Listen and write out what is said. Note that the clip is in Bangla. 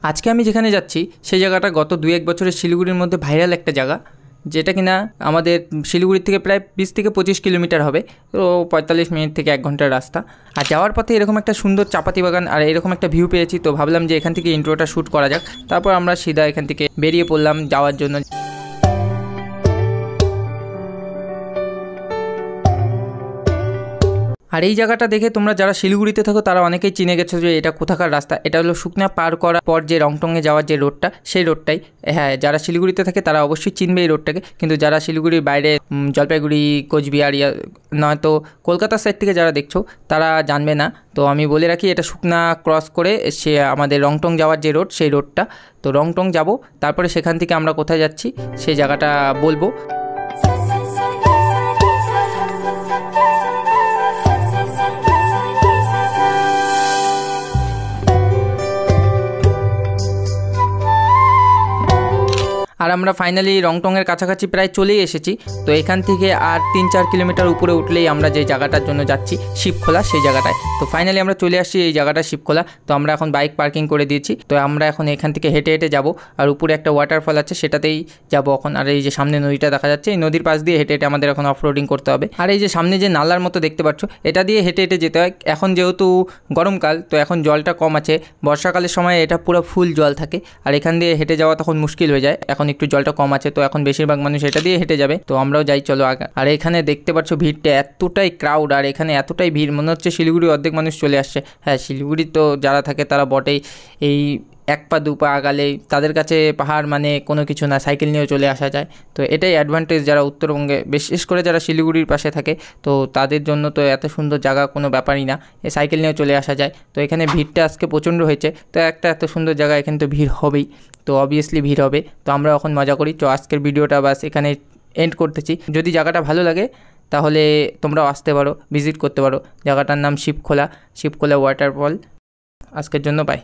আজকে আমি যেখানে যাচ্ছি সেই জায়গাটা গত 2-1 বছরের শিলিগুড়ির মধ্যে ভাইরাল একটা জায়গা, যেটা কিনা আমাদের শিলিগুড়ি থেকে প্রায় 20 থেকে 25 কিলোমিটার হবে, তো 45 মিনিট থেকে 1 ঘন্টার রাস্তা। আর যাওয়ার পথে এরকম একটা সুন্দর চাপাতি বাগান আর এরকম একটা ভিউ পেয়েছি, তো ভাবলাম যে এখান থেকে ইন্ট্রোটা শ্যুট করা যাক। তারপর আমরা সিধা এখান থেকে বেরিয়ে পড়লাম যাওয়ার জন্য। আর এই জায়গাটা দেখে তোমরা যারা শিলিগুড়িতে থাকো তারা অনেকেই চিনে গেছো যে এটা কোথাকার রাস্তা। এটা হলো শুকনা পার করার পর যে রংটংয়ে যাওয়ার যে রোডটা, সেই রোডটাই। হ্যাঁ, যারা শিলিগুড়িতে থাকে তারা অবশ্যই চিনবে এই রোডটাকে, কিন্তু যারা শিলিগুড়ির বাইরে জলপাইগুড়ি, কোচবিহার নয়তো কলকাতার সাইড থেকে যারা দেখছো তারা জানবে না। তো আমি বলে রাখি, এটা শুকনা ক্রস করে সে আমাদের রংটং যাওয়ার যে রোড, সেই রোডটা। তো রংটং যাব, তারপরে সেখান থেকে আমরা কোথায় যাচ্ছি সেই জায়গাটা বলবো। আর আমরা ফাইনালি রংটংয়ের কাছাকাছি প্রায় চলেই এসেছি। তো এখান থেকে আর 3-4 কিলোমিটার উপরে উঠলেই আমরা যে জায়গাটার জন্য যাচ্ছি শিবখোলা, সেই জায়গাটায়। তো ফাইনালি আমরা চলে আসছি এই জায়গাটা শিবখোলা। তো আমরা এখন বাইক পার্কিং করে দিয়েছি। তো আমরা এখন এখান থেকে হেঁটে হেঁটে যাব, আর উপরে একটা ওয়াটারফল আছে সেটাতেই যাব এখন। আর এই যে সামনে নদীটা দেখা যাচ্ছে, এই নদীর পাশ দিয়ে হেঁটে হেঁটে আমাদের এখন অফরোডিং করতে হবে। আর এই যে সামনে যে নালার মতো দেখতে পাচ্ছ, এটা দিয়ে হেঁটে হেঁটে যেতে হয়। এখন যেহেতু গরমকাল, তো এখন জলটা কম আছে। বর্ষাকালের সময় এটা পুরো ফুল জল থাকে, আর এখান দিয়ে হেঁটে যাওয়া তখন মুশকিল হয়ে যায়। এখন একটু জলটা কম আছে, তো এখন বেশিরভাগ মানুষ এটা দিয়ে হেঁটে যাবে। তো আমরাও যাই, চলো আগে। আর এখানে দেখতে পাচ্ছ ভিড়টা এতটাই ক্রাউড, আর এখানে এতটাই ভিড়, মনে হচ্ছে শিলিগুড়ি অর্ধেক মানুষ চলে আসছে। হ্যাঁ, শিলিগুড়ি তো যারা থাকে তারা বটেই, এই 1 পা 2 পা আগালেই তাদের কাছে পাহাড় মানে কোনো কিছু না, সাইকেল নিয়েও চলে আসা যায়। তো এটাই অ্যাডভান্টেজ যারা উত্তরবঙ্গে, বিশেষ করে যারা শিলিগুড়ির পাশে থাকে, তো তাদের জন্য তো এত সুন্দর জায়গা কোনো ব্যাপারই না, এই সাইকেল নিয়েও চলে আসা যায়। তো এখানে ভিড়টা আজকে প্রচণ্ড হয়েছে, তো একটা এত সুন্দর জায়গা, এখানে তো ভিড় হবেই, তো অবভিয়াসলি ভিড় হবে। তো আমরা এখন মজা করি। তো আজকের ভিডিওটা বাস এখানে এন্ড করতেছি। যদি জায়গাটা ভালো লাগে তাহলে তোমরাও আসতে পারো, ভিজিট করতে পারো। জায়গাটার নাম শিবখোলা ওয়াটারফল। আজকের জন্য বাই।